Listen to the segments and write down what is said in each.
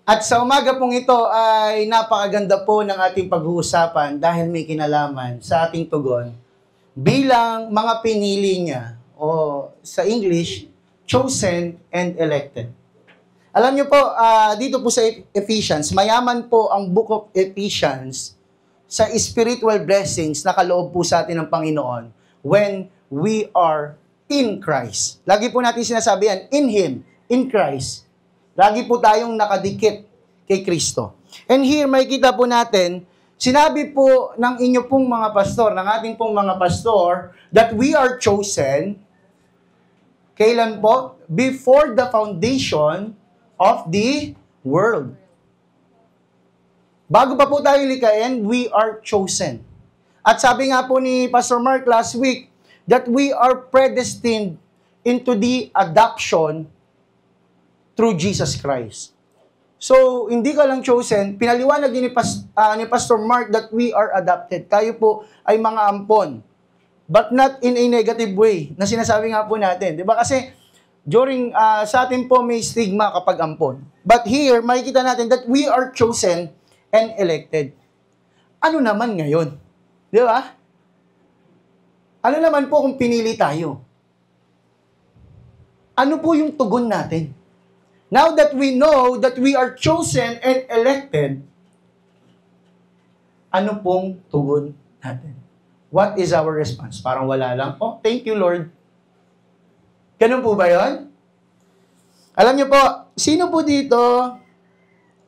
At sa umaga pong ito ay napakaganda po ng ating pag-uusapan dahil may kinalaman sa ating tugon bilang mga pinili niya o sa English, chosen and elected. Alam niyo po, dito po sa Ephesians, mayaman po ang Book of Ephesians sa spiritual blessings na kaloob po sa atin ng Panginoon when we are in Christ. Lagi po natin sinasabi yan, in Him, in Christ. Lagi po tayong nakadikit kay Kristo. And here, makikita po natin, sinabi po ng inyo pong mga pastor, ng ating pong mga pastor, that we are chosen, kailan po? Before the foundation of the world. Bago pa po tayo likain, we are chosen. At sabi nga po ni Pastor Mark last week, that we are predestined into the adoption through Jesus Christ. So, hindi ka lang chosen, pinaliwanag din ni Pastor Mark that we are adopted. Tayo po ay mga ampon. But not in a negative way, na sinasabi nga po natin. Diba? Kasi, during, sa atin po may stigma kapag ampon. But here, makikita natin that we are chosen and elected. Ano naman ngayon? Di ba? Ano naman po kung pinili tayo? Ano po yung tugon natin? Now that we know that we are chosen and elected, ano pong tugon natin? What is our response? Parang wala lang. Oh, thank you, Lord. Ganun po ba yun? Alam niyo po, sino po dito?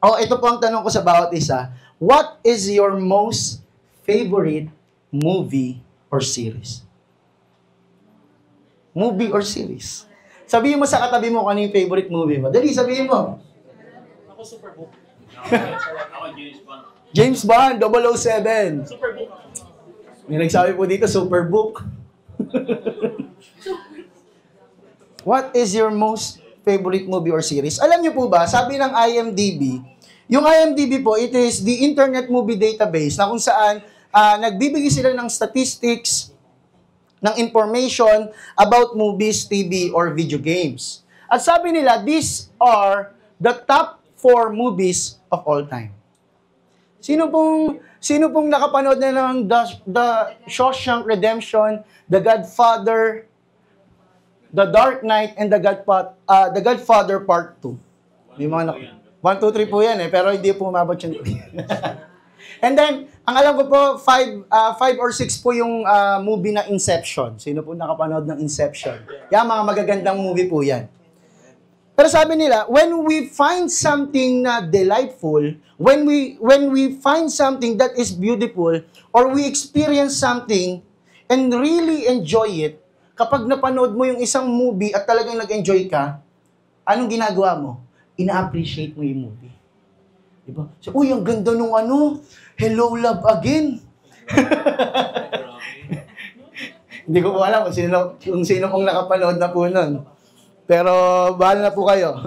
Oh, ito po ang tanong ko sa bawat isa. What is your most favorite movie or series? Movie or series? Sabihin mo sa katabi mo kung ano yung favorite movie mo. Dali, sabihin mo. Ako Superbook. Ako James Bond. James Bond, 007. Superbook. May nagsabi po dito, Superbook. What is your most favorite movie or series? Alam niyo po ba, sabi ng IMDb, yung IMDb po, it is the Internet Movie Database na kung saan nagbibigay sila ng statistics, ng information about movies, TV, or video games. At sabi nila, these are the top 4 movies of all time. Sino pong nakapanood na ng The Shawshank Redemption, The Godfather, The Dark Knight, and The Godfather Part 2? May mga 1, 2, 3 po yan pero hindi po umabot yung 3. And then, ang alam ko po, 5 or 6 po yung movie na Inception. Sino po nakapanood ng Inception? Yan, mga magagandang movie po yan. Pero sabi nila, when we find something na delightful, when we find something that is beautiful, or we experience something and really enjoy it, kapag napanood mo yung isang movie at talagang nag-enjoy ka, anong ginagawa mo? Ina-appreciate mo yung movie. Diba? So, uy, ang ganda nung Hello, Love Again. Hindi ko po alam kung sino pong nakapanood na po nun. Pero, bahala na po kayo.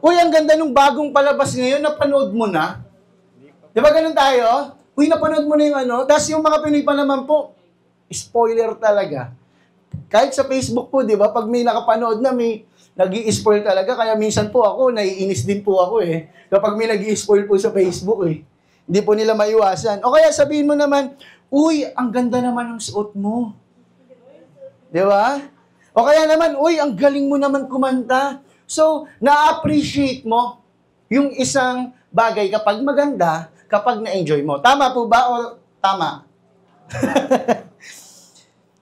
Uy, ang ganda nung bagong palabas ngayon, napanood mo na. Diba ganun tayo? Uy, napanood mo na yung Tapos yung mga Pinoy pa naman po, spoiler talaga. Kahit sa Facebook po, di ba? Pag may nakapanood na, may nag-i-spoil talaga. Kaya minsan po ako, naiinis din po ako kapag may nag-i-spoil po sa Facebook Hindi po nila maiwasan. O kaya sabihin mo naman, uy, ang ganda naman ng suot mo. Di ba? O kaya naman, uy, ang galing mo naman kumanta. So, na-appreciate mo yung isang bagay kapag maganda, kapag na-enjoy mo. Tama po ba o tama?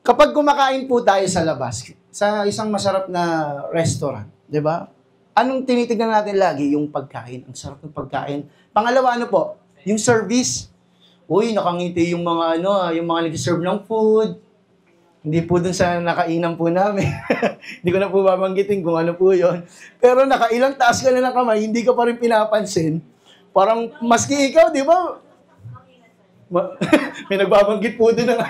Kapag kumakain po tayo sa labas, sa isang masarap na restaurant, di ba? Anong tinitignan natin lagi? Yung pagkain. Ang sarap ng pagkain. Pangalawa, ano po? Yung service. Uy, nakangiti yung mga yung mga nag-serve ng food. Hindi po dun sa nakainan po namin. Hindi ko na po babanggitin kung ano po yon. Pero nakailang taas ka na ng kamay, hindi ka pa rin pinapansin. Parang maski ikaw, di ba? May nagbabanggit po dun ng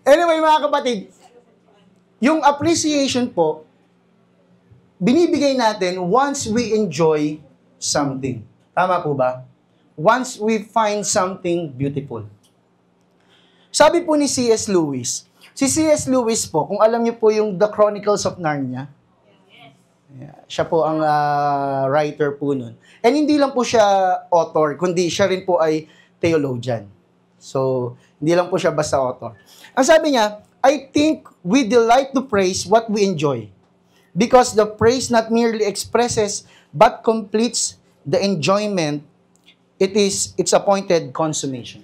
Anyway, mga kapatid, yung appreciation po, binibigay natin once we enjoy something. Tama po ba? Once we find something beautiful. Sabi po ni C.S. Lewis, si C.S. Lewis po, kung alam niyo po yung The Chronicles of Narnia, Siya po ang writer po nun. And hindi lang po siya author, kundi siya rin po ay theologian. So, hindi lang po siya basta author. Ang sabi niya, I think we delight to praise what we enjoy. Because the praise not merely expresses but completes the enjoyment, its appointed consummation.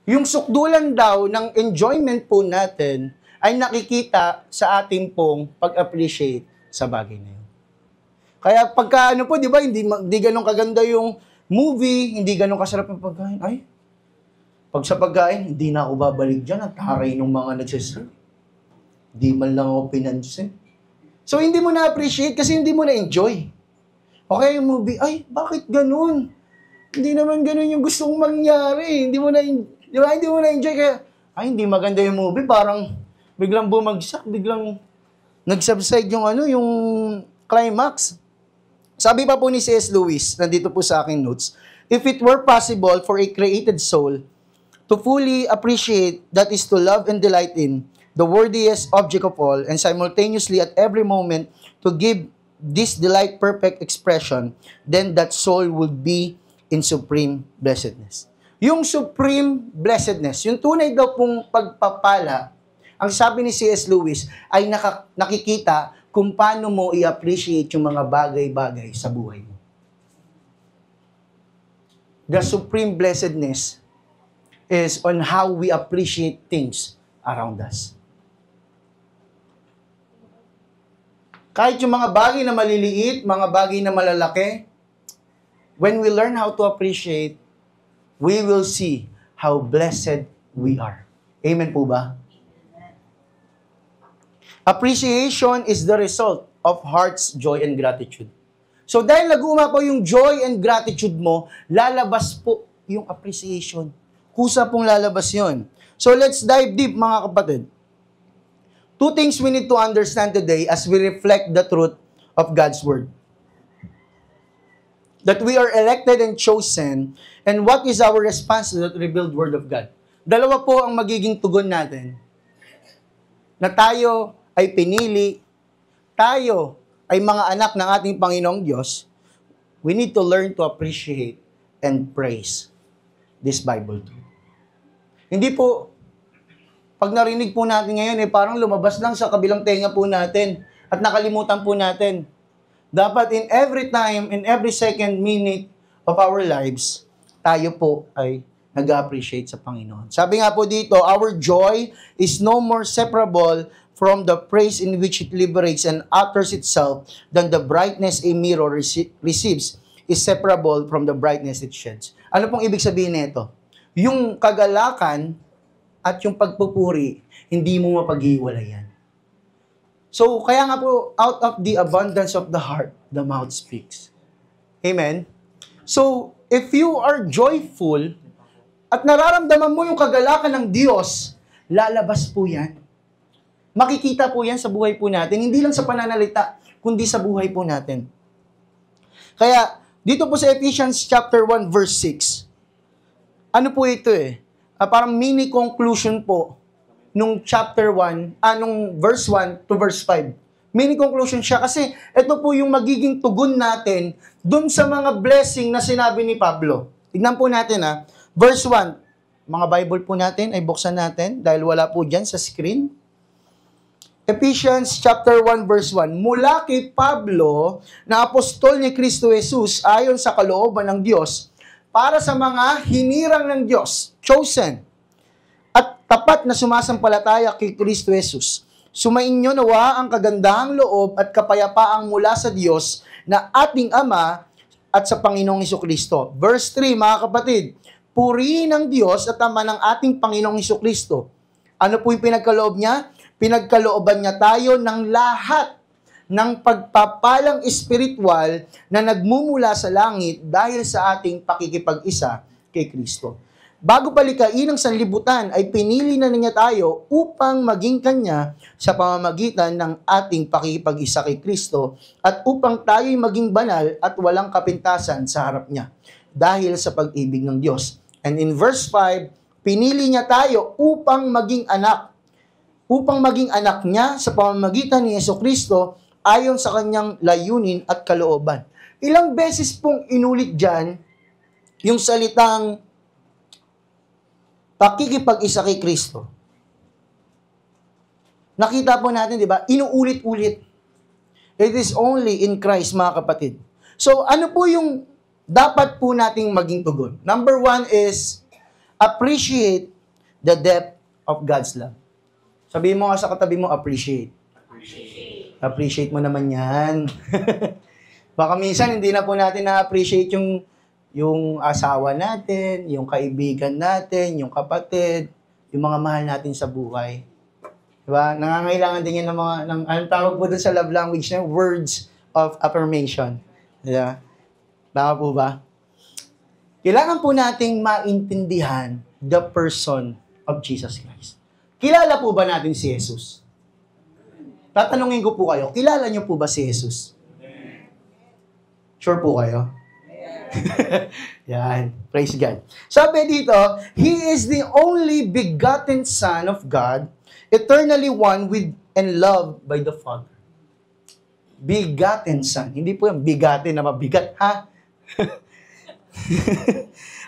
Yung sukdulan daw ng enjoyment po natin ay nakikita sa ating pong pag-appreciate sa bagay na yun. Kaya pagka ano po, di ba, hindi ganun kaganda yung movie, hindi ganun kasarap yung pagkain. Ay, pag sa pagkain, hindi na ako babalik dyan at haray ng mga nagsiserve. Hindi man lang ako pinansin. So, hindi mo na-appreciate kasi hindi mo na-enjoy. Okay, yung movie, ay, bakit ganun? Hindi naman ganun yung gusto kong mangyari. Hindi mo na-enjoy. Kaya, ay, hindi maganda yung movie. Parang, biglang bumagsak, biglang nag-subside yung yung climax. Sabi pa po ni C.S. Lewis, nandito po sa aking notes, if it were possible for a created soul to fully appreciate, that is to love and delight in, the worthiest object of all, and simultaneously at every moment to give this delight perfect expression, then that soul would be in supreme blessedness. Yung supreme blessedness, yung tunay daw pong pagpapala, ang sabi ni C.S. Lewis ay nakikita kung paano mo i-appreciate yung mga bagay-bagay sa buhay mo. The supreme blessedness is on how we appreciate things around us. Kahit yung mga bagay na maliliit, mga bagay na malalaki, when we learn how to appreciate, we will see how blessed we are. Amen po ba? Appreciation is the result of heart's joy and gratitude. So dahil nag-uuma po yung joy and gratitude mo, lalabas po yung appreciation. Kusa pong lalabas yun. So let's dive deep mga kapatid. Two things we need to understand today as we reflect the truth of God's Word. That we are elected and chosen, and what is our response to that revealed Word of God? Dalawa po ang magiging tugon natin. Na tayo ay pinili, tayo ay mga anak ng ating Panginoong Diyos, we need to learn to appreciate and praise this Bible truth. Hindi po, pag narinig po natin ngayon, parang lumabas lang sa kabilang tenga po natin at nakalimutan po natin. Dapat in every time, in every second minute of our lives, tayo po ay nag-appreciate sa Panginoon. Sabi nga po dito, our joy is no more separable from the praise in which it liberates and utters itself than the brightness a mirror receives is separable from the brightness it sheds. Ano pong ibig sabihin nito? Yung kagalakan at yung pagpupuri, hindi mo mapaghiwalayan. So, kaya nga po, out of the abundance of the heart, the mouth speaks. Amen? So, if you are joyful at nararamdaman mo yung kagalakan ng Diyos, lalabas po yan. Makikita po yan sa buhay po natin, hindi lang sa pananalita, kundi sa buhay po natin. Kaya, dito po sa Ephesians chapter 1 verse 6, ano po ito parang mini conclusion po nung chapter 1, nung verse 1 to verse 5. Mini conclusion siya kasi ito po yung magiging tugon natin dun sa mga blessing na sinabi ni Pablo. Tignan po natin verse 1. Mga Bible po natin ay buksan natin dahil wala po dyan sa screen. Ephesians chapter 1 verse 1, mula kay Pablo na apostol ni Kristo Jesus ayon sa kalooban ng Diyos para sa mga hinirang ng Diyos, chosen, at tapat na sumasampalataya kay Kristo Jesus. Sumainyo nawa ang kagandahang loob at kapayapaang mula sa Diyos na ating Ama at sa Panginoong Hesukristo. Verse 3, mga kapatid, purihin ang Diyos at Ama ng ating Panginoong Hesukristo. Ano po yung pinagkaloob niya? Pinagkalooban niya tayo ng lahat ng pagpapalang espiritual na nagmumula sa langit dahil sa ating pakikipag-isa kay Kristo. Bago palikain ng sanlibutan ay pinili na niya tayo upang maging Kanya sa pamamagitan ng ating pakikipag-isa kay Kristo at upang tayo'y maging banal at walang kapintasan sa harap niya dahil sa pag-ibig ng Diyos. And in verse 5, pinili niya tayo upang maging anak niya sa pamamagitan ni Jesucristo ayon sa kanyang layunin at kalooban. Ilang beses pong inulit dyan yung salitang pakikipag-isa kay Kristo. Nakita po natin, di ba? Inuulit-ulit. It is only in Christ, mga kapatid. So, ano po yung dapat po nating maging tugon? Number 1 is appreciate the depth of God's love. Sabihin mo nga sa katabi mo, appreciate. Appreciate mo naman yan. Baka minsan hindi na po natin na-appreciate yung asawa natin, yung kaibigan natin, yung kapatid, yung mga mahal natin sa buhay. Diba? Nangangailangan din yan ng mga, anong tawag po doon sa love language na words of affirmation. Diba? Tama po ba? Kailangan po nating maintindihan the person of Jesus Christ. Kilala po ba natin si Jesus? Tatanungin ko po kayo, kilala niyo po ba si Jesus? Sure po kayo? Yan. Praise God. Sabi dito, He is the only begotten Son of God, eternally one with and loved by the Father. Begotten Son. Hindi po yung bigatin na mabigat, ha?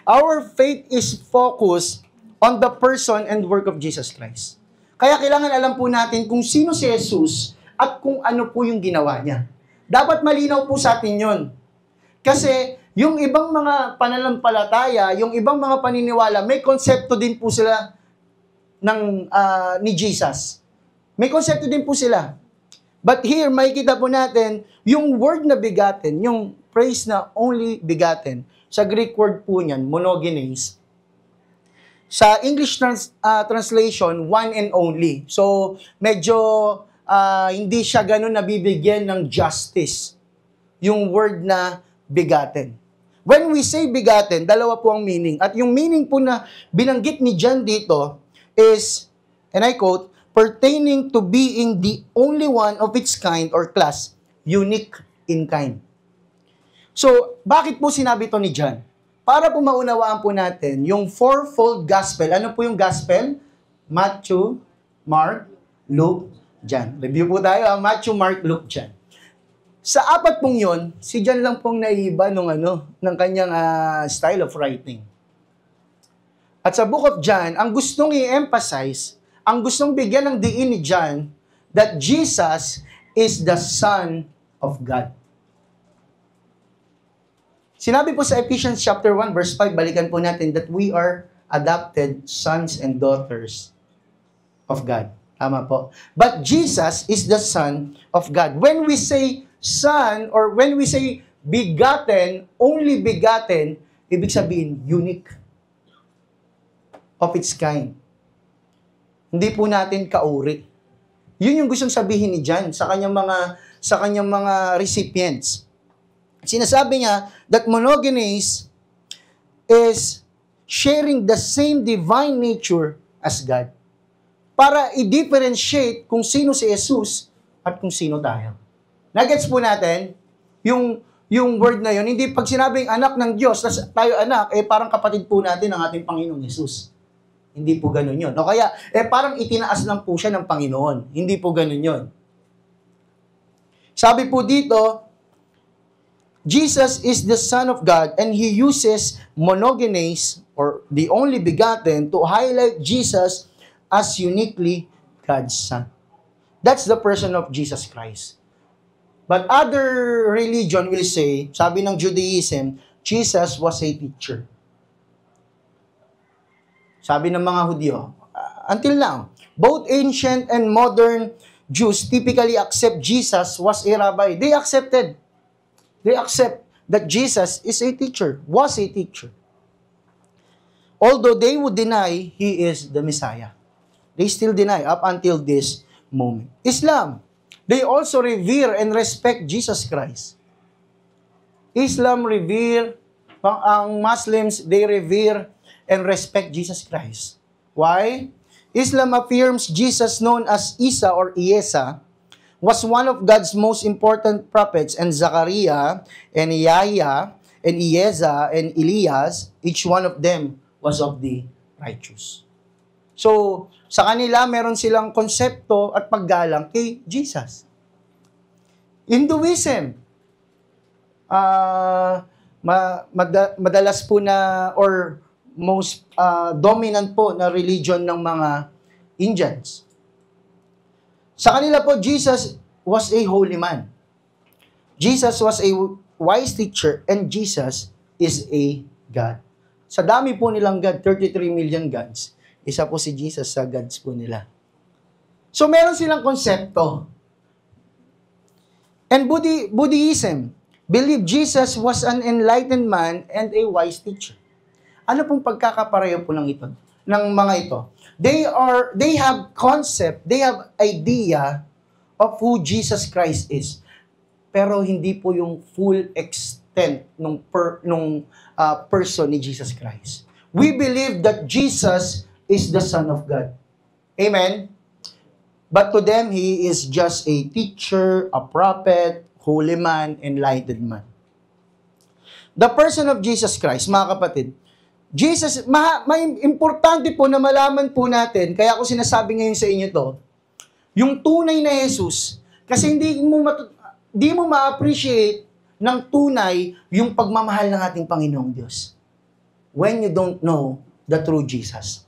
Our faith is focused on the person and work of Jesus Christ. Kaya kailangan alam po natin kung sino si Jesus at kung ano po yung ginawa niya. Dapat malinaw po sa atin yun. Kasi yung ibang mga pananampalataya, yung ibang mga paniniwala, may konsepto din po sila ni Jesus. May konsepto din po sila. But here, makikita po natin, yung word na begotten, yung phrase na only begotten, sa Greek word po niyan, monogenes. Sa English translation, one and only. So, medyo hindi siya ganun nabibigyan ng justice. Yung word na begotten. When we say begotten, dalawa po ang meaning. At yung meaning po na binanggit ni John dito is, and I quote, pertaining to being the only one of its kind or class, unique in kind. So, bakit po sinabi to ni John? Para po maunawaan po natin yung fourfold gospel. Ano po yung gospel? Matthew, Mark, Luke, John. Review po tayo, Matthew, Mark, Luke, John. Sa apat pong yon, si John lang pong naiba ng kanyang style of writing. At sa Book of John, ang gustong i-emphasize, ang gustong bigyan ng diin ni John, that Jesus is the Son of God. Sinabi po sa Ephesians chapter 1, verse 5, balikan po natin, that we are adopted sons and daughters of God. Tama po. But Jesus is the Son of God. When we say Son, or when we say begotten, only begotten, ibig sabihin, unique of its kind. Hindi po natin kauri. Yun yung gustong sabihin ni John sa kanyang mga recipients. Sinasabi niya that monogenes is sharing the same divine nature as God. Para i-differentiate kung sino si Jesus at kung sino tayo. Nagets po natin yung word na yun. Hindi pag sinabing anak ng Diyos, tayo anak, parang kapatid po natin ang ating Panginoong Jesus. Hindi po ganun yun. O kaya, parang itinaas lang po siya ng Panginoon. Hindi po ganun yun. Sabi po dito, Jesus is the Son of God and He uses monogenes or the only begotten to highlight Jesus as uniquely God's Son. That's the person of Jesus Christ. But other religion will say, sabi ng Judaism, Jesus was a teacher. Sabi ng mga Hudyo, until now, both ancient and modern Jews typically accept Jesus was a rabbi. They accept that Jesus is a teacher, was a teacher. Although they would deny He is the Messiah. They still deny up until this moment. Islam, they also revere and respect Jesus Christ. Islam revere, ang Muslims, they revere and respect Jesus Christ. Why? Islam affirms Jesus, known as Isa or Iesa, was one of God's most important prophets, and Zachariah and Yahya and Ieza and Elias, each one of them was of the righteous. So, sa kanila, meron silang konsepto at paggalang kay Jesus. Hinduism. Madalas po na or most dominant po na religion ng mga Indians. Sa kanila po, Jesus was a holy man. Jesus was a wise teacher and Jesus is a God. Sa dami po nilang God, 33 million gods, isa po si Jesus sa gods po nila. So meron silang konsepto. And Buddhism believe Jesus was an enlightened man and a wise teacher. Ano pong pagkakapareho po ng mga ito? They have concept, they have idea of who Jesus Christ is. Pero hindi po yung full extent nung person ni Jesus Christ. We believe that Jesus is the Son of God. Amen? But to them, He is just a teacher, a prophet, holy man, enlightened man. The person of Jesus Christ, mga kapatid, Jesus, may importante po na malaman po natin, kaya ako sinasabi ngayon sa inyo to, yung tunay na Jesus, kasi hindi mo ma-appreciate ng tunay yung pagmamahal ng ating Panginoong Diyos. When you don't know the true Jesus.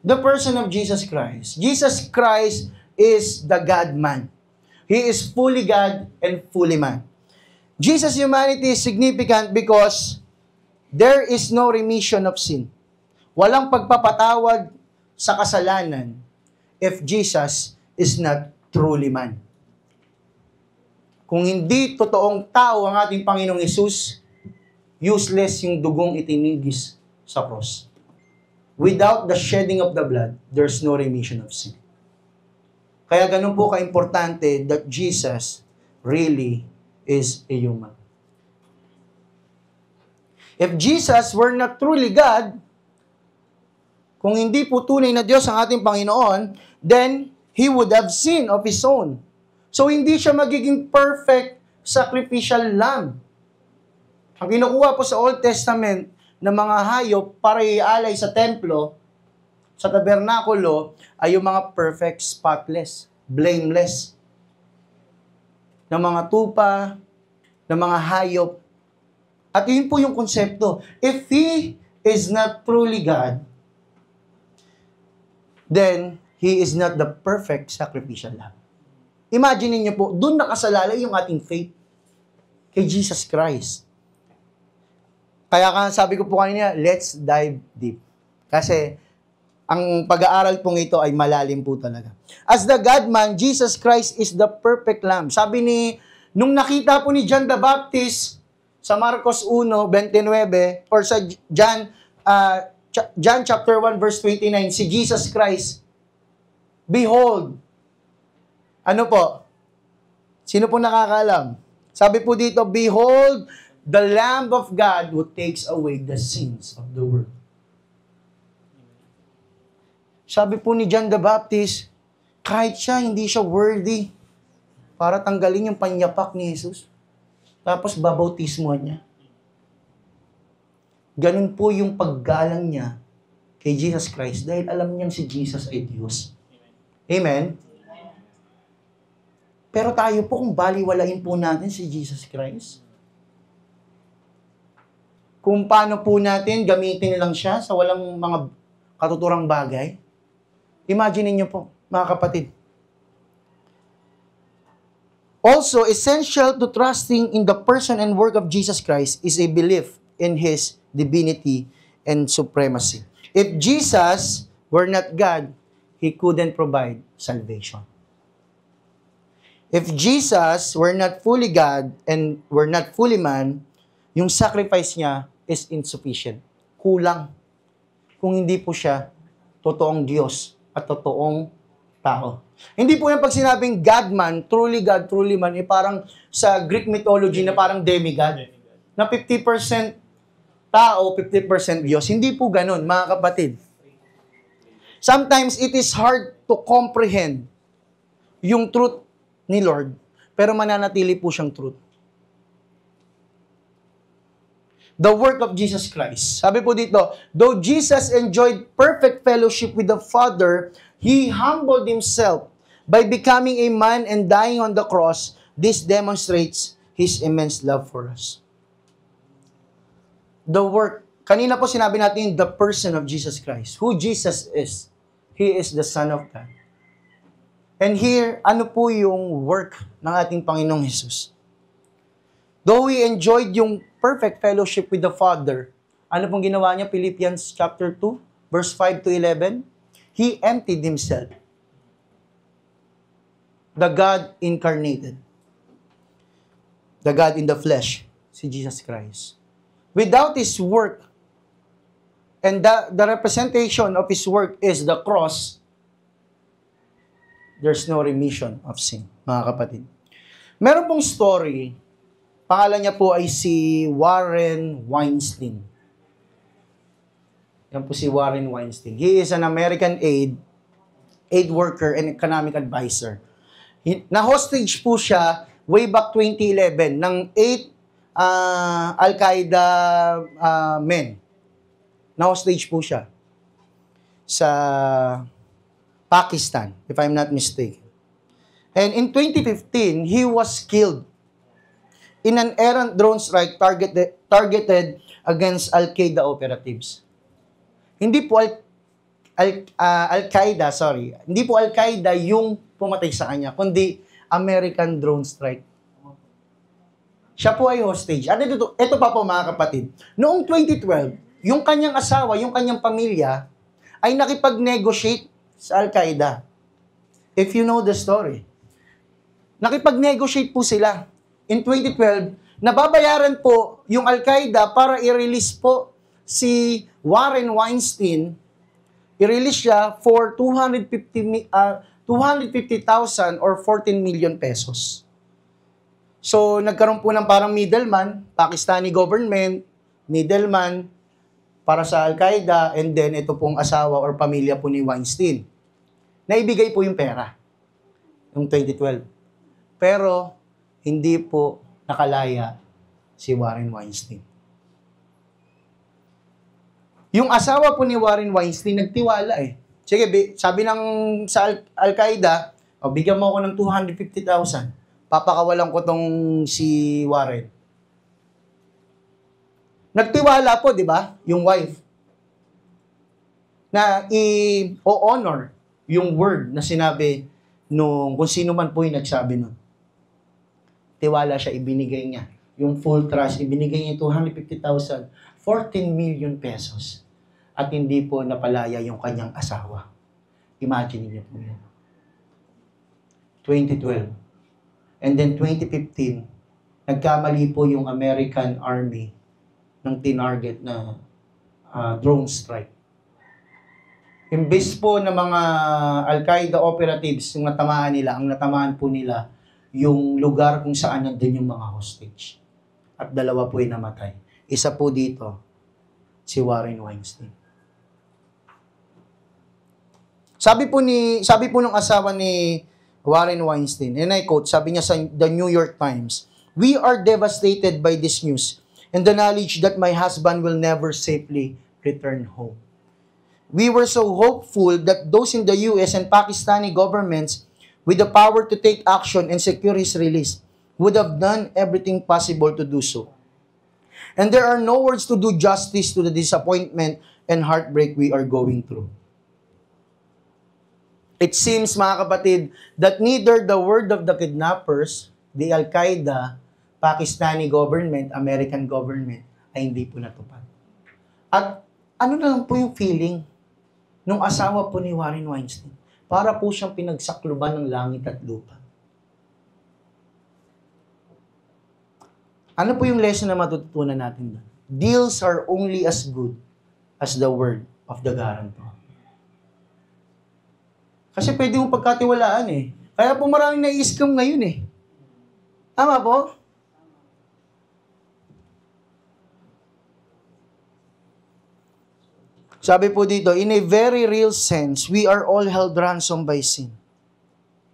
The person of Jesus Christ. Jesus Christ is the God-man. He is fully God and fully man. Jesus' humanity is significant because there is no remission of sin. Walang pagpapatawad sa kasalanan if Jesus is not truly man. Kung hindi totoong tao ang ating Panginoong Hesus, useless yung dugong itinigis sa cross. Without the shedding of the blood, there's no remission of sin. Kaya ganun po ka-importante that Jesus really is a human. If Jesus were not truly God, kung hindi po tunay na Diyos ang ating Panginoon, then He would have sin of His own. So, hindi siya magiging perfect sacrificial lamb. Ang kinukuha po sa Old Testament ng mga hayop para ialay sa templo, sa tabernakulo, ay yung mga perfect, spotless, blameless. Ng mga tupa, ng mga hayop. At yun po yung konsepto. If He is not truly God, then He is not the perfect sacrificial lamb. Imagine niyo po, doon nakasalalay yung ating faith kay Jesus Christ. Kaya sabi ko po kanina, let's dive deep. Kasi ang pag-aaral pong ito ay malalim po talaga. As the God-man, Jesus Christ is the perfect lamb. Sabi nung nakita po ni John the Baptist sa Marcos 1:29 or sa John chapter 1 verse 29, si Jesus Christ, behold, ano po? Sino po nakakaalam? Sabi po dito, behold, the Lamb of God who takes away the sins of the world. Sabi po ni John the Baptist, kahit siya, hindi siya worthy para tanggalin yung panyapak ni Jesus. Tapos babautismohan niya. Ganun po yung paggalang niya kay Jesus Christ dahil alam niyang si Jesus ay Diyos. Amen? Pero tayo po, kung baliwalain po natin si Jesus Christ, kung paano po natin gamitin lang siya sa walang mga katuturang bagay, imagine niyo po, mga kapatid. Also, essential to trusting in the person and work of Jesus Christ is a belief in His divinity and supremacy. If Jesus were not God, He couldn't provide salvation. If Jesus were not fully God and were not fully man, yung sacrifice niya is insufficient. Kulang. Kung hindi po siya totoong Diyos at totoong tao. Hindi po yung pag sinabing God-man, truly God, truly man, parang sa Greek mythology na parang demigod. Na 50% tao, 50% Diyos. Hindi po ganun, mga kapatid. Sometimes it is hard to comprehend yung truth ni Lord, pero mananatili po siyang truth. The work of Jesus Christ. Sabi po dito, though Jesus enjoyed perfect fellowship with the Father, He humbled Himself by becoming a man and dying on the cross This demonstrates His immense love for us. The work, kanina po sinabi natin the person of Jesus Christ. Who Jesus is. He is the Son of God. And here, ano po yung work ng ating Panginoong Jesus? Though He enjoyed yung perfect fellowship with the Father, ano pong ginawa niya? Philippians chapter 2, verse 5 to 11. He emptied Himself. The God incarnated. The God in the flesh, si Jesus Christ. Without His work, and the representation of His work is the cross, there's no remission of sin, mga kapatid. Meron pong story, pangalan niya po ay si Warren Weinstein. Yan po si Warren Weinstein. He is an American aid worker and economic advisor. Na-hostage po siya way back 2011 ng 8 Al-Qaeda men. Na-hostage po siya sa Pakistan, if I'm not mistaken. And in 2015, he was killed in an errant drone strike targeted against Al-Qaeda operatives. Hindi po Al-Qaeda, sorry. Hindi po Al-Qaeda yung pumatay sa kanya, kundi American drone strike. Siya po ay hostage. At ito pa po mga kapatid. Noong 2012, yung kanyang asawa, yung kanyang pamilya, ay nakipag-negotiate sa Al-Qaeda. If you know the story. Nakipag-negotiate po sila. In 2012, nababayaran po yung Al-Qaeda para i-release po si Warren Weinstein. I-release siya for 250,000 or 14 million pesos. So, nagkaroon po ng parang middleman, Pakistani government, middleman, para sa Al-Qaeda, and then ito pong asawa or pamilya po ni Weinstein. Naibigay po yung pera, noong 2012. Pero, hindi po nakalaya si Warren Weinstein. Yung asawa po ni Warren Weinstein, nagtiwala eh. Sige, sabi ng sa Al-Qaeda, bigyan mo ako ng 250,000. Papakawalan ko tong si Warren. Nagtiwala po, di ba? Yung wife. Na i-honor yung word na sinabi nung kung sino man po yung nagsabi nun. Tiwala siya, ibinigay niya. Yung full trust, ibinigay niya 250,000, 14 million pesos. At hindi po napalaya yung kanyang asawa. Imagine niyo po yan. 2012. And then 2015, nagkamali po yung American Army ng tinarget na drone strike. Imbes po ng mga Al-Qaeda operatives, yung natamaan nila, ang natamaan po nila, yung lugar kung saan nandun yung mga hostage. At dalawa po ay namatay. Isa po dito, si Warren Weinstein. Sabi po ng asawa ni Warren Weinstein, and I quote, sabi niya sa The New York Times, "We are devastated by this news and the knowledge that my husband will never safely return home. We were so hopeful that those in the US and Pakistani governments with the power to take action and secure his release would have done everything possible to do so. And there are no words to do justice to the disappointment and heartbreak we are going through." It seems, mga kapatid, that neither the word of the kidnappers, the Al-Qaeda, Pakistani government, American government, ay hindi po natupad. At ano na lang po yung feeling nung asawa po ni Warren Weinstein? Para po siyang pinagsakluban ng langit at lupa. Ano po yung lesson na matututunan natin doon? Deals are only as good as the word of the guarantor. Kasi pwede mong pagkatiwalaan eh. Kaya po maraming nai-scam ngayon eh. Tama po? Sabi po dito, in a very real sense, we are all held ransom by sin.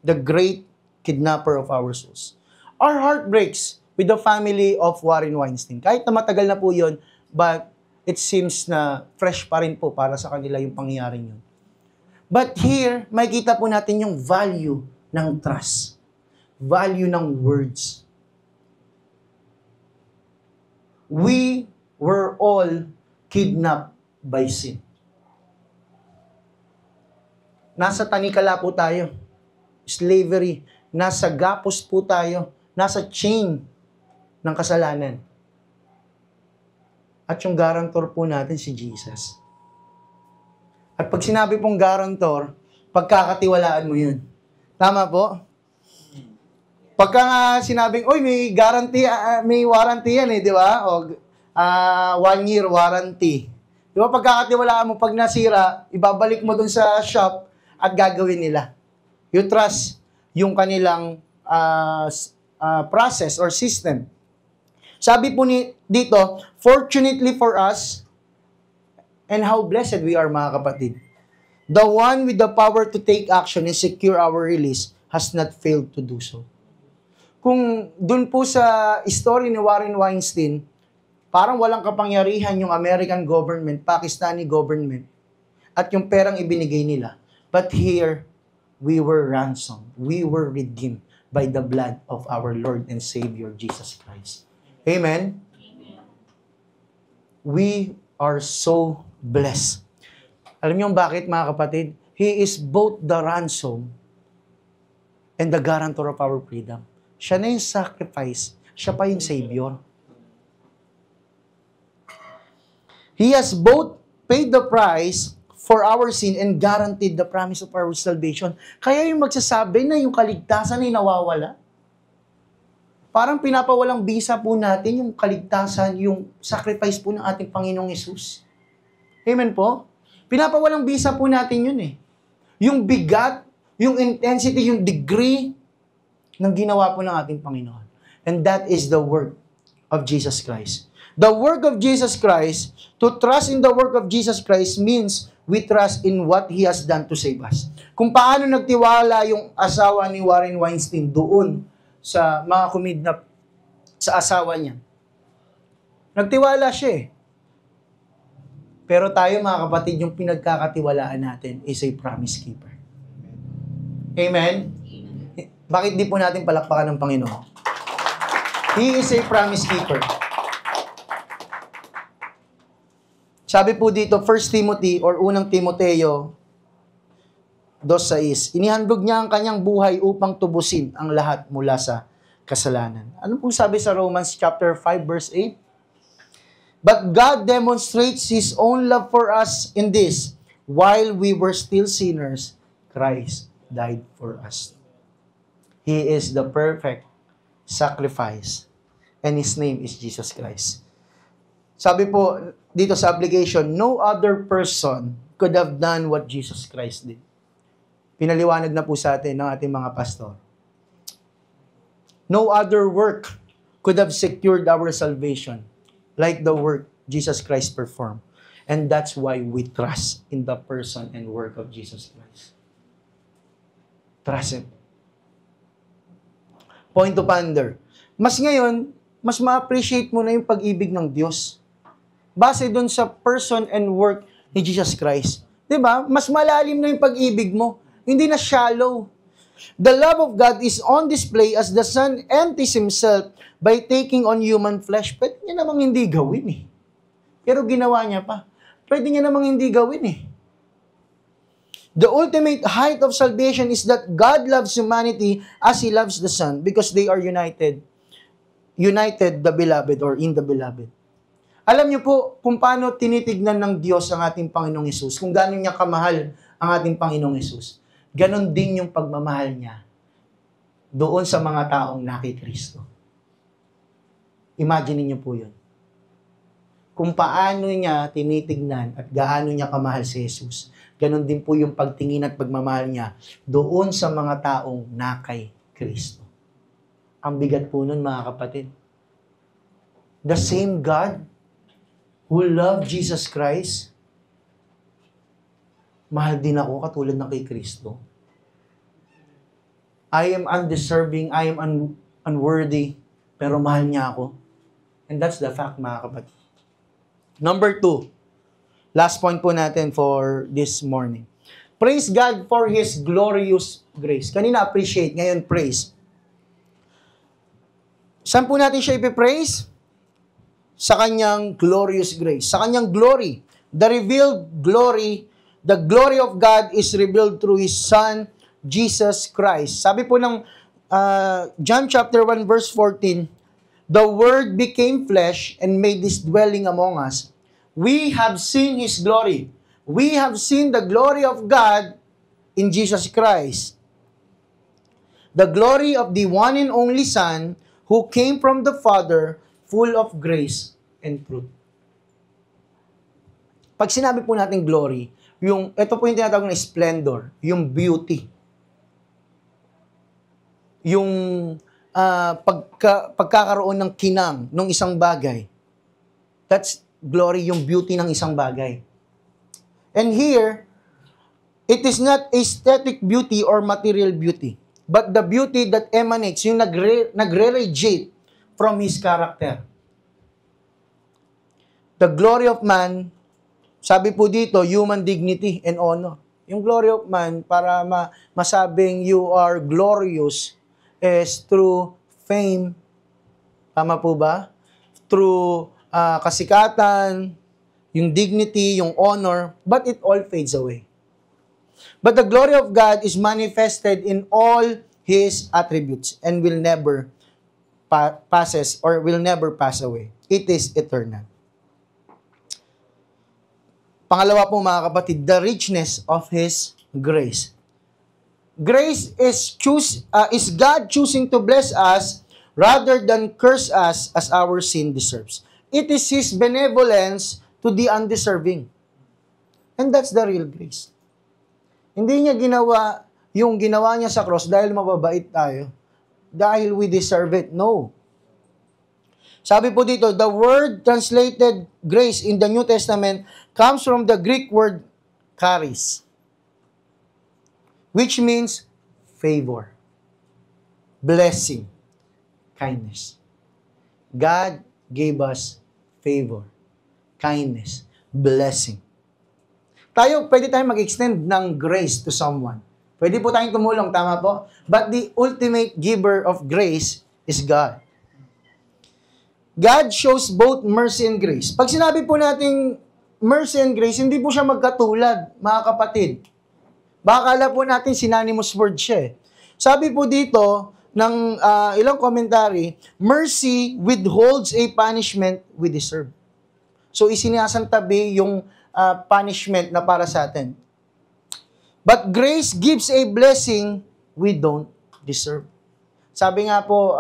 The great kidnapper of our souls. Our heart breaks with the family of Warren Weinstein. Kahit na matagal na po yun, but it seems na fresh pa rin po para sa kanila yung pangyayaring yun. But here, makikita po natin yung value ng trust. value ng words. We were all kidnapped by sin. Nasa tanikala po tayo. Slavery. Nasa gapos po tayo. Nasa chain ng kasalanan. At yung guarantor po natin si Jesus. At pag sinabi pong guarantor, pagkakatiwalaan mo yun. Tama po? Pagka nga sinabing, oy, may guarantee, may warranty yan eh, di ba? O, 1 year warranty. Di ba, pagkakatiwalaan mo, pag nasira, ibabalik mo dun sa shop at gagawin nila. You trust yung kanilang process or system. Sabi po dito, fortunately for us, and how blessed we are, mga kapatid, the one with the power to take action and secure our release has not failed to do so. Kung dun po sa story ni Warren Weinstein, parang walang kapangyarihan yung American government, Pakistani government, at yung perang ibinigay nila. But here, we were ransomed. We were redeemed by the blood of our Lord and Savior, Jesus Christ. Amen? We are so blessed. Alam niyo bakit, mga kapatid? He is both the ransom and the guarantor of our freedom. Siya na yung sacrifice. Siya pa yung Savior. He has both paid the price for our sin and guaranteed the promise of our salvation. Kaya yung magsasabi na yung kaligtasan ay nawawala. Parang pinapawalang bisa po natin yung kaligtasan, yung sacrifice po ng ating Panginoong Hesus. Amen po? Pinapawalang bisa po natin yun eh. Yung bigat, yung intensity, yung degree ng ginawa po ng ating Panginoon. And that is the work of Jesus Christ. The work of Jesus Christ, to trust in the work of Jesus Christ means we trust in what He has done to save us. Kung paano nagtiwala yung asawa ni Warren Weinstein doon sa mga kumidnap sa asawa niya. Nagtiwala siya eh. Pero tayo, mga kapatid, yung pinagkakatiwalaan natin is a promise keeper. Amen? Bakit di po natin palakpakan ng Panginoon? He is a promise keeper. Sabi po dito, 1 Timothy or unang Timoteo 2:6, inihandog niya ang kanyang buhay upang tubusin ang lahat mula sa kasalanan. Ano pong sabi sa Romans chapter 5 verse 8? But God demonstrates His own love for us in this, while we were still sinners, Christ died for us. He is the perfect sacrifice, and His name is Jesus Christ. Sabi po dito sa application, no other person could have done what Jesus Christ did. Pinaliwanag na po sa atin ng ating mga pastor. No other work could have secured our salvation like the work Jesus Christ performed. And that's why we trust in the person and work of Jesus Christ. Trust Him. Point to ponder. Mas ngayon, mas ma-appreciate mo na yung pag-ibig ng Diyos. Base dun sa person and work ni Jesus Christ. Diba? Mas malalim na yung pag-ibig mo. Hindi na shallow. The love of God is on display as the Son empties Himself by taking on human flesh. Pwede niya namang hindi gawin eh. Pero ginawa niya pa. Pwede niya namang hindi gawin eh. The ultimate height of salvation is that God loves humanity as He loves the Son because they are united. United, the beloved or in the beloved. Alam niyo po kung paano tinitignan ng Diyos ang ating Panginoong Hesus, kung gaano niya kamahal ang ating Panginoong Hesus. Ganon din yung pagmamahal niya doon sa mga taong nakikristo. Imagine niyo po yun. Kung paano niya tinitignan at gaano niya kamahal si Jesus, ganon din po yung pagtingin at pagmamahal niya doon sa mga taong nakay Kristo. Ang bigat po nun, mga kapatid. The same God who loved Jesus Christ, mahal din ako katulad ng kay Kristo. I am undeserving, I am unworthy, pero mahal niya ako. And that's the fact, mga kapatid. Number 2, last point po natin for this morning. Praise God for His glorious grace. Kanina appreciate, ngayon praise. Saan po natin siya ipipraise? Sa kanyang glorious grace, sa kanyang glory. The revealed glory, the glory of God is revealed through His Son, Jesus Christ. Sabi po ng John chapter 1 verse 14, the Word became flesh and made His dwelling among us. We have seen His glory. We have seen the glory of God in Jesus Christ. The glory of the one and only Son who came from the Father, full of grace and truth. Pag sinabi po natin glory, ito po yung tinatawag na splendor, yung beauty. Yung pagkakaroon ng kinang ng isang bagay. That's glory, yung beauty ng isang bagay. And here, it is not aesthetic beauty or material beauty, but the beauty that emanates, yung nagre-radiate from His character. The glory of man, sabi po dito, human dignity and honor. Yung glory of man, para masabing you are glorious, is through fame, tama po ba? Through kasikatan, yung dignity, yung honor, but it all fades away. But the glory of God is manifested in all His attributes and will never pass away. It is eternal. Pangalawa po mga kapatid, the richness of His grace. Grace is God choosing to bless us rather than curse us as our sin deserves. It is His benevolence to the undeserving. And that's the real grace. Hindi niya ginawa yung ginawa niya sa cross dahil mababait tayo. Dahil we deserve it. No. Sabi po dito, the word translated grace in the New Testament comes from the Greek word charis, which means favor, blessing, kindness. God gave us favor, kindness, blessing. Pwede tayong mag-extend ng grace to someone. Pwede po tayong tumulong, tama po? But the ultimate giver of grace is God. God shows both mercy and grace. Pag sinabi po natin mercy and grace, hindi po siya magkatulad, mga kapatid. Baka akala po natin synonymous word siya. Sabi po dito, ng ilang commentary, mercy withholds a punishment we deserve. So, isinasantabi yung punishment na para sa atin. But grace gives a blessing we don't deserve. Sabi nga po,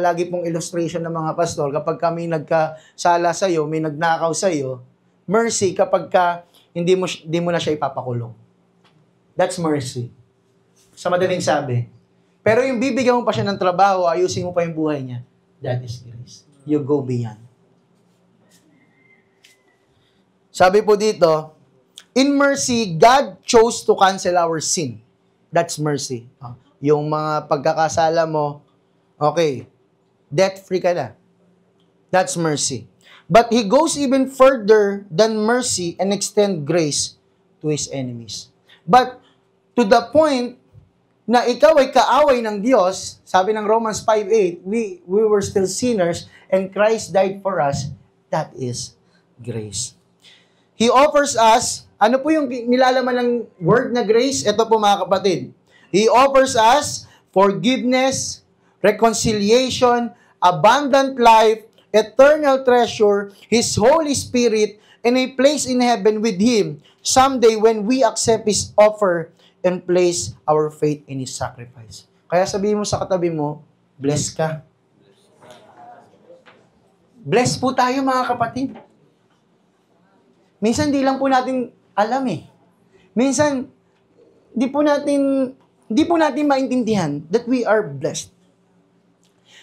lagi pong illustration ng mga pastor, kapag kami nagkasala sa'yo, may nagnakaw sa'yo, mercy kapag hindi mo na siya ipapakulong. That's mercy. Sa madaling sabi. Pero yung bibigyan mo pa siya ng trabaho, ayusin mo pa yung buhay niya, that is grace. You go beyond. Sabi po dito, in mercy, God chose to cancel our sin. That's mercy. Yung mga pagkakasala mo, okay, debt-free ka na. That's mercy. But He goes even further than mercy and extend grace to His enemies. But to the point na ikaw ay kaaway ng Diyos, sabi ng Romans 5:8, we were still sinners and Christ died for us. That is grace. He offers us, ano po yung nilalaman ng word na grace? Ito po mga kapatid. He offers us forgiveness, reconciliation, abundant life, eternal treasure, His Holy Spirit, and a place in heaven with Him someday when we accept His offer and place our faith in His sacrifice. Kaya sabihin mo sa katabi mo, bless ka. Bless po tayo mga kapatid. Minsan di lang po natin alam eh. Minsan, di po natin maintindihan that we are blessed.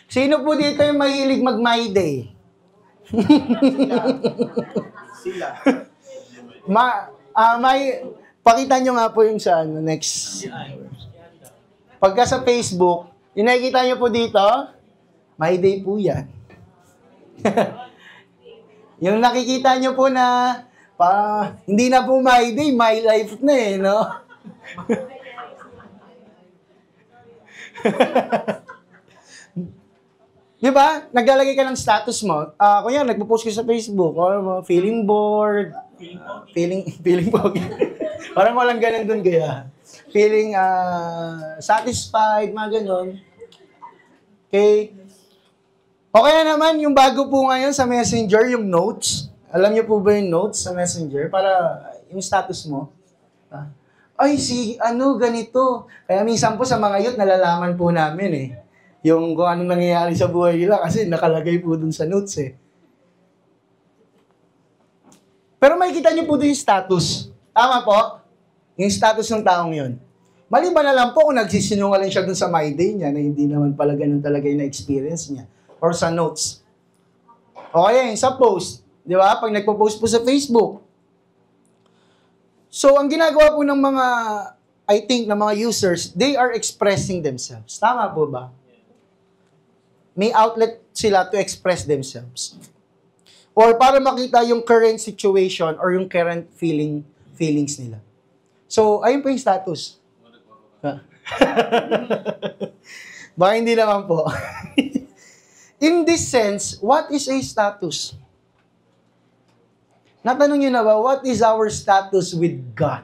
Sino po dito yung mahilig mag-My Day? Sila. Pakita nyo nga po yung sa next. Pagka sa Facebook, yung nakikita nyo po dito, My Day po yan. Yung nakikita nyo po na hindi na po My Day, My Life na eh, no? Di ba? Naglalagay ka ng status mo. Kunya, nagpo-post ka sa Facebook, or feeling bored, feeling pogi. Parang walang ganun dun kaya. Feeling satisfied, mga ganun. Okay? O kaya naman, yung bago po ngayon sa Messenger, yung notes. Alam niyo po ba yung notes sa Messenger? Para yung status mo. Ay, ganito. Kaya minsan po sa mga youth, nalalaman po namin eh. Yung kung anong nangyayari sa buhay nila kasi nakalagay po dun sa notes eh. Pero makikita niyo po dun yung status. Tama po? Yung status ng taong yun. Maliban na lang po kung nagsisinungaling siya dun sa my day niya na hindi naman pala ganun talaga yung na-experience niya. Or sa notes. O kaya yung sa post. Di ba? Pag nagpo-post po sa Facebook. So, ang ginagawa po ng mga, I think, ng mga users, they are expressing themselves. Tama po ba? May outlet sila to express themselves. Or para makita yung current situation or yung current feelings nila. So, ayun po yung status. Baka hindi naman po. In this sense, what is a status? Natanong nyo na ba, what is our status with God?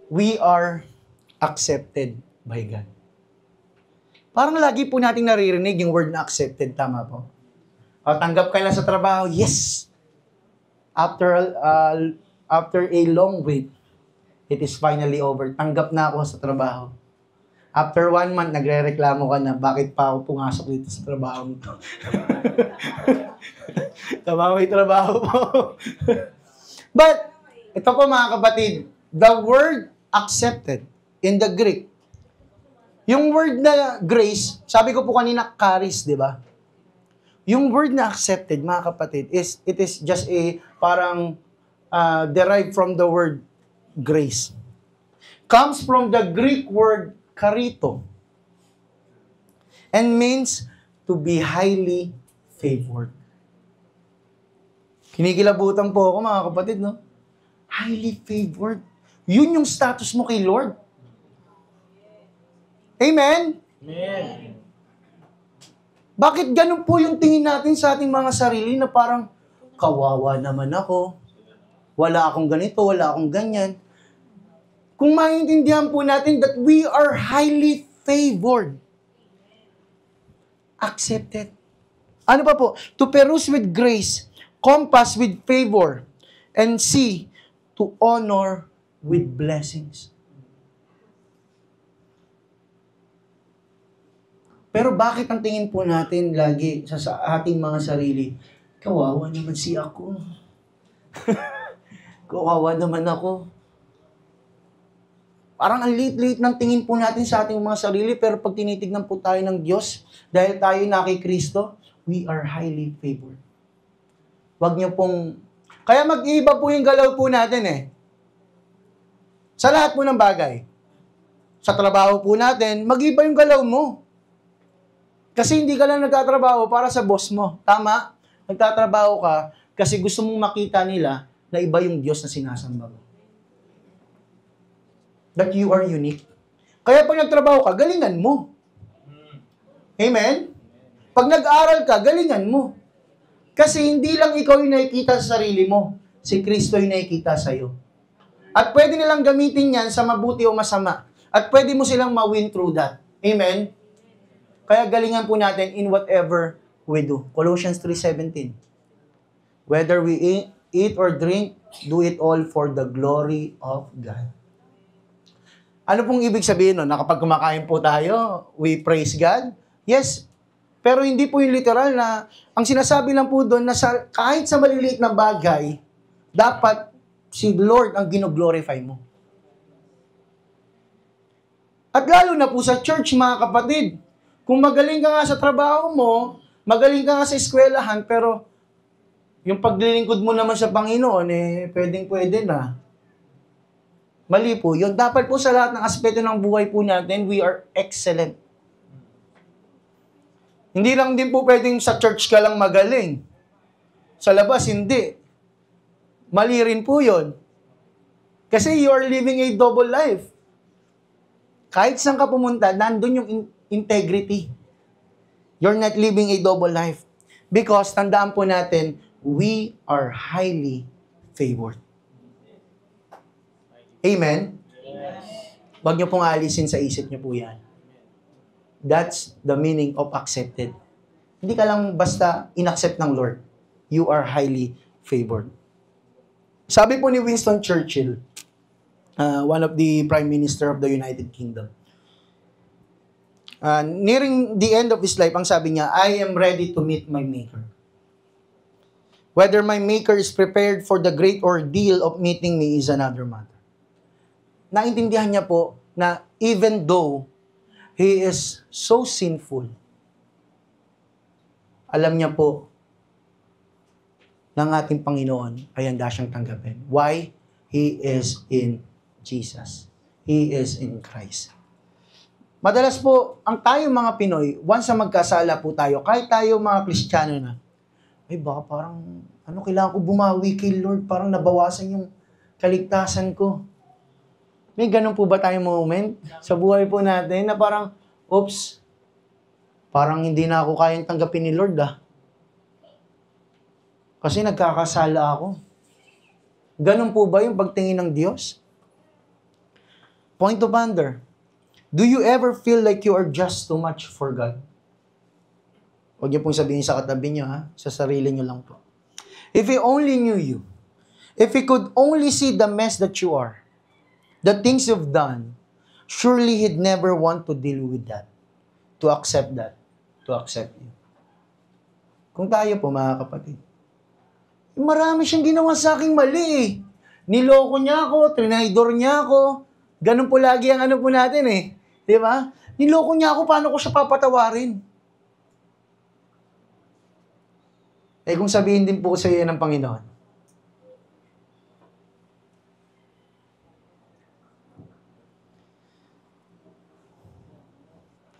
We are accepted by God. Parang lagi po nating naririnig yung word na accepted, tama po? O, tanggap ka na sa trabaho, yes! After a long wait, it is finally over. Tanggap na ako sa trabaho. After 1 month, nagre-reklamo ka na, bakit pa ako pumasok dito sa trabaho mo? Tama mo yung trabaho mo. But, ito po mga kapatid, the word accepted in the Greek, yung word na grace, sabi ko po kanina, charis, di ba? Yung word na accepted, mga kapatid, it is just a parang derived from the word grace. Comes from the Greek word karito and means to be highly favored. Kinikilabutan po ako, mga kapatid, no? Highly favored. Yun yung status mo kay Lord. Amen? Amen. Bakit ganun po yung tingin natin sa ating mga sarili na parang, kawawa naman ako, wala akong ganito, wala akong ganyan. Kung maintindihan po natin that we are highly favored. Accepted. Ano pa po? To peruse with grace, compass with favor, and see to honor with blessings. Pero bakit ang tingin po natin lagi sa ating mga sarili, kawawa naman si ako. Kawawa naman ako. Parang ang liit-liit ng tingin po natin sa ating mga sarili, pero pag tinitignan po tayo ng Diyos, dahil tayo na kay Kristo, we are highly favored. Wag niyo pong... Kaya mag-iiba po yung galaw po natin eh. Sa lahat po ng bagay. Sa trabaho po natin, mag-iba yung galaw mo. Kasi hindi ka lang nagtatrabaho para sa boss mo. Tama? Nagtatrabaho ka kasi gusto mong makita nila na iba yung Diyos na sinasamba mo. That you are unique. Kaya pag nagtrabaho ka, galingan mo. Amen? Pag nag-aral ka, galingan mo. Kasi hindi lang ikaw yung nakikita sa sarili mo. Si Kristo yung nakikita sa'yo. At pwede nilang gamitin yan sa mabuti o masama. At pwede mo silang ma-win through that. Amen? Kaya galingan po natin in whatever we do. Colossians 3:17. Whether we eat or drink, do it all for the glory of God. Ano pong ibig sabihin nun? Na kapag kumakain po tayo, we praise God? Yes. Pero hindi po yung literal na, ang sinasabi lang po doon na kahit sa maliliit na bagay, dapat si Lord ang gino-glorify mo. At lalo na po sa church, mga kapatid, kung magaling ka nga sa trabaho mo, magaling ka nga sa eskwelahan, pero yung paglilingkod mo naman sa Panginoon, pwedeng-pwede na. Mali po yun. Dapat po sa lahat ng aspeto ng buhay po natin, we are excellent. Hindi lang din po pwedeng sa church ka lang magaling. Sa labas, hindi. Mali rin po yun. Kasi you are living a double life. Kahit saan ka pumunta, nandun yung integrity. You're not living a double life. Because, tandaan po natin, we are highly favored. Amen? Huwag niyo pong alisin sa isip niyo po yan. That's the meaning of accepted. Hindi ka lang basta inaccept ng Lord. You are highly favored. Sabi po ni Winston Churchill, one of the Prime Minister of the United Kingdom, nearing the end of his life, ang sabi niya, I am ready to meet my Maker. Whether my Maker is prepared for the great ordeal of meeting me is another matter. Naintindihan niya po na even though he is so sinful, alam niya po ng ating Panginoon ay handa siyang tanggapin. Why? He is in Jesus. He is in Christ. Madalas po, ang tayong mga Pinoy, once na magkasala po tayo, kahit tayo mga Kristiyano na, ay baka parang, kailangan ko bumawi kay Lord, parang nabawasan yung kaligtasan ko. May ganun po ba tayong moment sa buhay po natin na parang, oops, parang hindi na ako kayang tanggapin ni Lord Kasi nagkakasala ako. Ganun po ba yung pagtingin ng Diyos? Point to ponder. Do you ever feel like you are just too much for God? Huwag niyo pong sabihin sa katabi niyo, sa sarili niyo lang po. If He only knew you, if He could only see the mess that you are, the things you've done, surely He'd never want to deal with that, to accept you. Kung tayo po, mga kapatid, marami siyang ginawa sa aking mali Niloko niya ako, trinaydor niya ako. Ganun po lagi ang po natin Di ba? Niloko niya ako, paano ko siya papatawarin? Kung sabihin din po sa iyo ng Panginoon,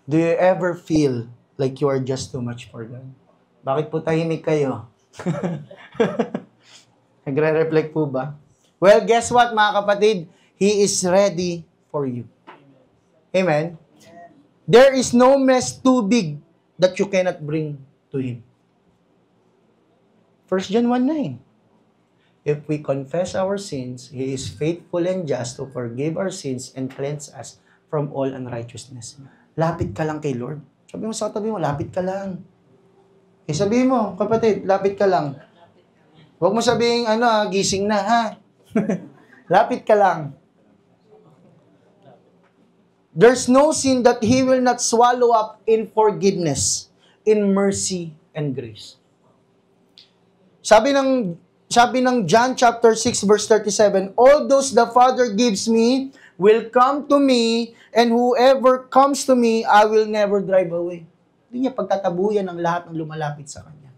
do you ever feel like you are just too much for God? Bakit po tahimik kayo? Nagre-reflect po ba? Well, guess what, mga kapatid? He is ready for you. Amen? There is no mess too big that you cannot bring to Him. 1 John 1:9. If we confess our sins, He is faithful and just to forgive our sins and cleanse us from all unrighteousness. Lapit ka lang kay Lord. Sabi mo sa katabi mo, lapit ka lang. Sabihin mo, kapatid, lapit ka lang. Huwag mo sabihin, gising na, ha? Lapit ka lang. There's no sin that He will not swallow up in forgiveness, in mercy and grace. Sabi ng John chapter 6 verse 37, all those the Father gives me will come to me, and whoever comes to me, I will never drive away. Hindi niya pagtatabuyan ang lahat ng lumalapit sa Kanya.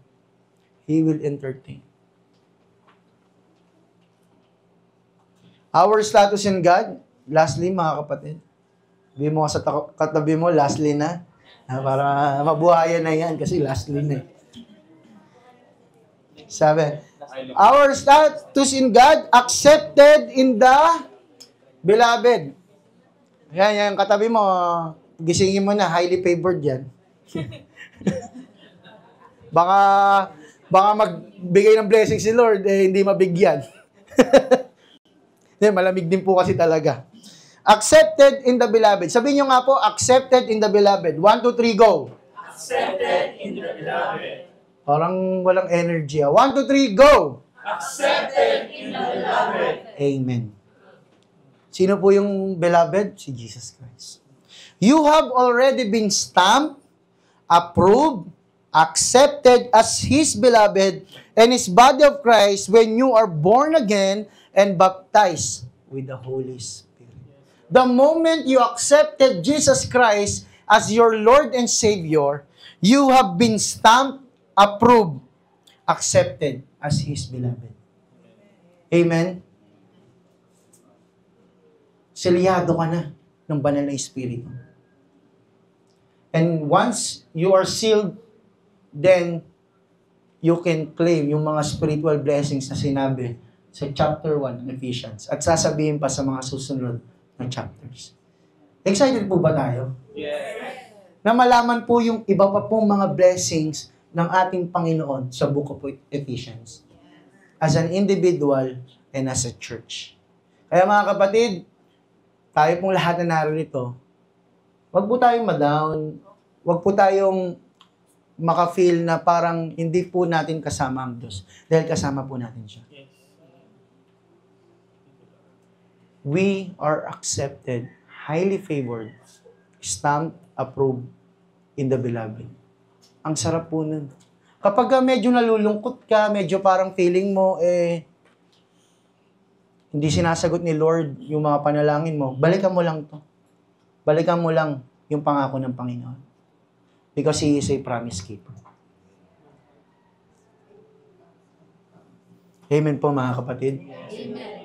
He will entertain. Our status in God, lastly, mga kapatid, sabi mo sa katabi mo, lastly na, para mabuhayan na yan, kasi lastly na. Sabi, our status in God, accepted in the beloved. Yan, katabi mo, gisingin mo na, highly favored yan. baka magbigay ng blessing si Lord, hindi mabigyan. Malamig din po kasi talaga. Accepted in the beloved. Sabihin nyo nga po, accepted in the beloved. 1, 2, 3, go. Accepted in the beloved. Parang walang energy. 1, 2, 3, go. Accepted in the beloved. Amen. Sino po yung beloved? Si Jesus Christ. You have already been stamped, approved, accepted as His beloved and His body of Christ when you are born again and baptized with the Holy Spirit. The moment you accepted Jesus Christ as your Lord and Savior, you have been stamped, approved, accepted as His beloved. Amen? Selyado ka na ng banal na Espiritu. And once you are sealed, then you can claim yung mga spiritual blessings na sinabi sa chapter 1 ng Ephesians at sasabihin pa sa mga susunod na chapters. Excited po ba tayo? Yes. Na malaman po yung iba pa pong mga blessings ng ating Panginoon sa Book of Ephesians. As an individual and as a church. Kaya mga kapatid, tayo pong lahat na narito, wag po tayong ma-down, wag po tayong maka-feel na parang hindi po natin kasama ang Diyos. Dahil kasama po natin siya. We are accepted, highly favored, stamped, approved in the beloved. Ang sarap po nun. Kapag medyo nalulungkot ka, medyo parang feeling mo, hindi sinasagot ni Lord yung mga panalangin mo, balikan mo lang to. Balikan mo lang yung pangako ng Panginoon. Because He is a promise keeper. Amen po mga kapatid. Amen.